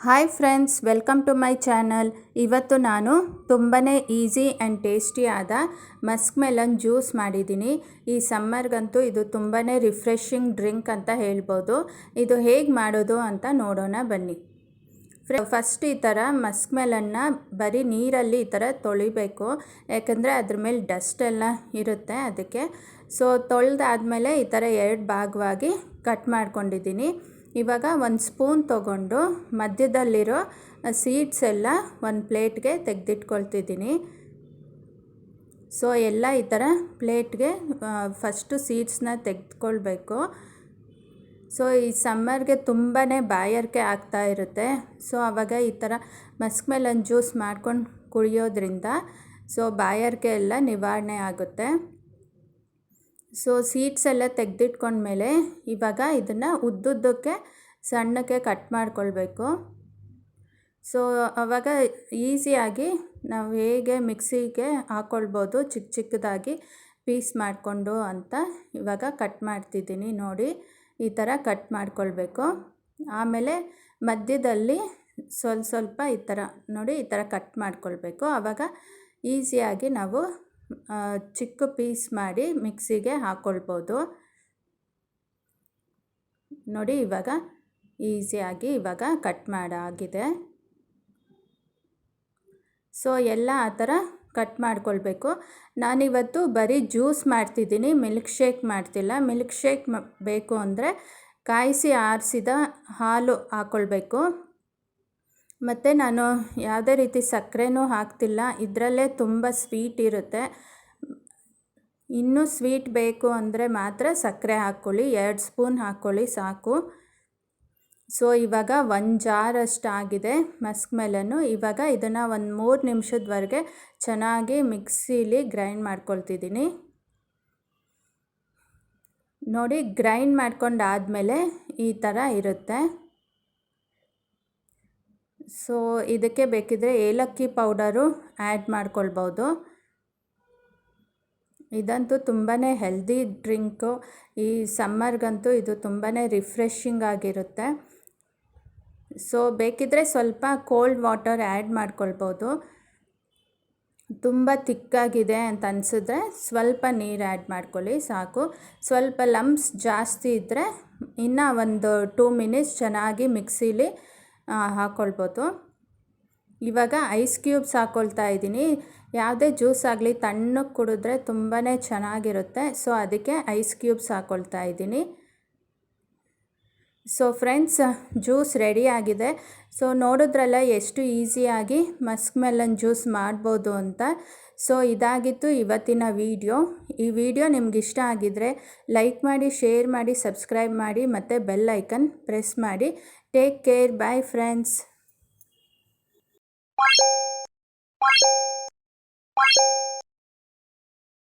Hi friends, welcome to my channel. ಇವತ್ತು ನಾನು ತುಂಬಾ ಈಸಿ ಆ್ಯಂಡ್ ಟೇಸ್ಟಿ ಆದ ಮಸ್ಕ್ ಮೆಲನ್ ಜ್ಯೂಸ್ ಮಾಡಿದ್ದೀನಿ. ಈ ಸಮ್ಮರ್ಗಂತೂ ಇದು ತುಂಬಾ ರಿಫ್ರೆಶಿಂಗ್ ಡ್ರಿಂಕ್ ಅಂತ ಹೇಳ್ಬೋದು. ಇದು ಹೇಗೆ ಮಾಡೋದು ಅಂತ ನೋಡೋಣ ಬನ್ನಿ. ಫಸ್ಟ್ ಈ ಥರ ಮಸ್ಕ್ ಮೆಲನ್ನ ಬರೀ ನೀರಲ್ಲಿ ಈ ಥರ ತೊಳಿಬೇಕು, ಯಾಕಂದರೆ ಅದ್ರ ಮೇಲೆ ಡಸ್ಟ್ ಎಲ್ಲ ಇರುತ್ತೆ ಅದಕ್ಕೆ. ಸೊ ತೊಳೆದಾದ್ಮೇಲೆ ಈ ಥರ 2 ಭಾಗವಾಗಿ ಕಟ್ ಮಾಡ್ಕೊಂಡಿದ್ದೀನಿ. ಇವಾಗ ಒಂದು ಸ್ಪೂನ್ ತೊಗೊಂಡು ಮಧ್ಯದಲ್ಲಿರೋ ಸೀಡ್ಸ್ ಎಲ್ಲ ಒಂದು ಪ್ಲೇಟ್ಗೆ ತೆಗೆದಿಟ್ಕೊಳ್ತಿದ್ದೀನಿ. ಸೊ ಎಲ್ಲ ಈ ಥರ ಪ್ಲೇಟ್ಗೆ ಫಸ್ಟು ಸೀಡ್ಸ್ನ ತೆಗೆದುಕೊಳ್ಬೇಕು. ಸೊ ಈ ಸಮ್ಮರ್ಗೆ ತುಂಬಾ ಬಾಯಾರಿಕೆ ಆಗ್ತಾ ಇರುತ್ತೆ. ಸೊ ಆವಾಗ ಈ ಥರ ಮಸ್ಕ್ ಮೆಲನ್ ಜ್ಯೂಸ್ ಮಾಡ್ಕೊಂಡು ಕುಡಿಯೋದ್ರಿಂದ ಸೊ ಬಾಯಾರಿಕೆ ಎಲ್ಲ ನಿವಾರಣೆ ಆಗುತ್ತೆ. ಸೊ ಸೀಡ್ಸ್ ಎಲ್ಲ ತೆಗೆದಿಟ್ಕೊಂಡ್ಮೇಲೆ ಇವಾಗ ಇದನ್ನು ಉದ್ದುದ್ದಕ್ಕೆ ಸಣ್ಣಕ್ಕೆ ಕಟ್ ಮಾಡ್ಕೊಳ್ಬೇಕು. ಸೊ ಆವಾಗ ಈಸಿಯಾಗಿ ನಾವು ಹೇಗೆ ಮಿಕ್ಸಿಗೆ ಹಾಕ್ಕೊಳ್ಬೋದು ಚಿಕ್ಕ ಚಿಕ್ಕದಾಗಿ ಪೀಸ್ ಮಾಡಿಕೊಂಡು ಅಂತ ಇವಾಗ ಕಟ್ ಮಾಡ್ತಿದ್ದೀನಿ. ನೋಡಿ, ಈ ಥರ ಕಟ್ ಮಾಡ್ಕೊಳ್ಬೇಕು. ಆಮೇಲೆ ಮಧ್ಯದಲ್ಲಿ ಸ್ವಲ್ಪ ಈ ಥರ ನೋಡಿ, ಈ ಥರ ಕಟ್ ಮಾಡ್ಕೊಳ್ಬೇಕು. ಆವಾಗ ಈಸಿಯಾಗಿ ನಾವು ಚಿಕ್ಕ ಪೀಸ್ ಮಾಡಿ ಮಿಕ್ಸಿಗೆ ಹಾಕ್ಕೊಳ್ಬೋದು. ನೋಡಿ, ಇವಾಗ ಈಸಿಯಾಗಿ ಇವಾಗ ಕಟ್ ಮಾಡಾಗಿದೆ. ಸೊ ಎಲ್ಲ ಆ ಥರ ಕಟ್ ಮಾಡ್ಕೊಳ್ಬೇಕು. ನಾನಿವತ್ತು ಬರೀ ಜ್ಯೂಸ್ ಮಾಡ್ತಿದ್ದೀನಿ, ಮಿಲ್ಕ್ ಶೇಕ್ ಮಾಡ್ತಿಲ್ಲ. ಮಿಲ್ಕ್ ಶೇಕ್ ಬೇಕು ಅಂದರೆ ಕಾಯಿಸಿ ಆರಿಸಿದ ಹಾಲು ಹಾಕ್ಕೊಳ್ಬೇಕು. ಮತ್ತು ನಾನು ಯಾವುದೇ ರೀತಿ ಸಕ್ಕರೆನೂ ಹಾಕ್ತಿಲ್ಲ, ಇದರಲ್ಲೇ ತುಂಬ ಸ್ವೀಟ್ ಇರುತ್ತೆ. ಇನ್ನೂ ಸ್ವೀಟ್ ಬೇಕು ಅಂದರೆ ಮಾತ್ರ ಸಕ್ಕರೆ ಹಾಕ್ಕೊಳ್ಳಿ, 2 ಸ್ಪೂನ್ ಹಾಕ್ಕೊಳ್ಳಿ ಸಾಕು. ಸೊ ಇವಾಗ 1 ಜಾರಷ್ಟು ಆಗಿದೆ ಮಸ್ಕ್ ಮೆಲನ್ನು. ಇವಾಗ ಇದನ್ನು ಒಂದು 3 ನಿಮಿಷದವರೆಗೆ ಚೆನ್ನಾಗಿ ಮಿಕ್ಸಿಲಿ ಗ್ರೈಂಡ್ ಮಾಡ್ಕೊಳ್ತಿದ್ದೀನಿ. ನೋಡಿ, ಗ್ರೈಂಡ್ ಮಾಡ್ಕೊಂಡಾದಮೇಲೆ ಈ ಥರ ಇರುತ್ತೆ. ಸೊ ಇದಕ್ಕೆ ಬೇಕಿದ್ರೆ ಏಲಕ್ಕಿ ಪೌಡರು ಆ್ಯಡ್ ಮಾಡ್ಕೊಳ್ಬೋದು. ಇದಂತೂ ತುಂಬಾ ಹೆಲ್ದಿ ಡ್ರಿಂಕು. ಈ ಸಮ್ಮರ್ಗಂತೂ ಇದು ತುಂಬಾ ರಿಫ್ರೆಶಿಂಗ್ ಆಗಿರುತ್ತೆ. ಸೊ ಬೇಕಿದ್ದರೆ ಸ್ವಲ್ಪ ಕೋಲ್ಡ್ ವಾಟರ್ ಆ್ಯಡ್ ಮಾಡ್ಕೊಳ್ಬೋದು. ತುಂಬ ತಿಕ್ಕಾಗಿದೆ ಅಂತ ಅನಿಸಿದ್ರೆ ಸ್ವಲ್ಪ ನೀರು ಆ್ಯಡ್ ಮಾಡ್ಕೊಳ್ಳಿ ಸಾಕು. ಸ್ವಲ್ಪ ಲಂಪ್ಸ್ ಜಾಸ್ತಿ ಇದ್ದರೆ ಇನ್ನೂ ಒಂದು 2 ಮಿನಿಟ್ಸ್ ಚೆನ್ನಾಗಿ ಮಿಕ್ಸಿಲಿ ಹಾಕ್ಕೊಳ್ಬೋದು. ಇವಾಗ ಐಸ್ ಕ್ಯೂಬ್ಸ್ ಹಾಕ್ಕೊಳ್ತಾ ಇದ್ದೀನಿ. ಯಾವುದೇ ಜ್ಯೂಸ್ ಆಗಲಿ ತಣ್ಣಗೆ ಕುಡಿದ್ರೆ ತುಂಬಾ ಚೆನ್ನಾಗಿರುತ್ತೆ. ಸೊ ಅದಕ್ಕೆ ಐಸ್ ಕ್ಯೂಬ್ಸ್ ಹಾಕ್ಕೊಳ್ತಾ ಇದ್ದೀನಿ. ಸೊ ಫ್ರೆಂಡ್ಸ್, ಜ್ಯೂಸ್ ರೆಡಿ ಆಗಿದೆ. ಸೊ ನೋಡಿದ್ರಲ್ಲ ಎಷ್ಟು ಈಸಿಯಾಗಿ ಮಸ್ಕ್ ಮೆಲನ್ ಜ್ಯೂಸ್ ಮಾಡ್ಬೋದು ಅಂತ. ಸೊ ಇದಾಗಿತ್ತು ಇವತ್ತಿನ ವಿಡಿಯೋ. ಈ ವಿಡಿಯೋ ನಿಮ್ಗೆ ಇಷ್ಟ ಆಗಿದ್ದರೆ ಲೈಕ್ ಮಾಡಿ, ಶೇರ್ ಮಾಡಿ, ಸಬ್ಸ್ಕ್ರೈಬ್ ಮಾಡಿ ಮತ್ತು ಬೆಲ್ ಐಕನ್ ಪ್ರೆಸ್ ಮಾಡಿ. Take care. Bye friends.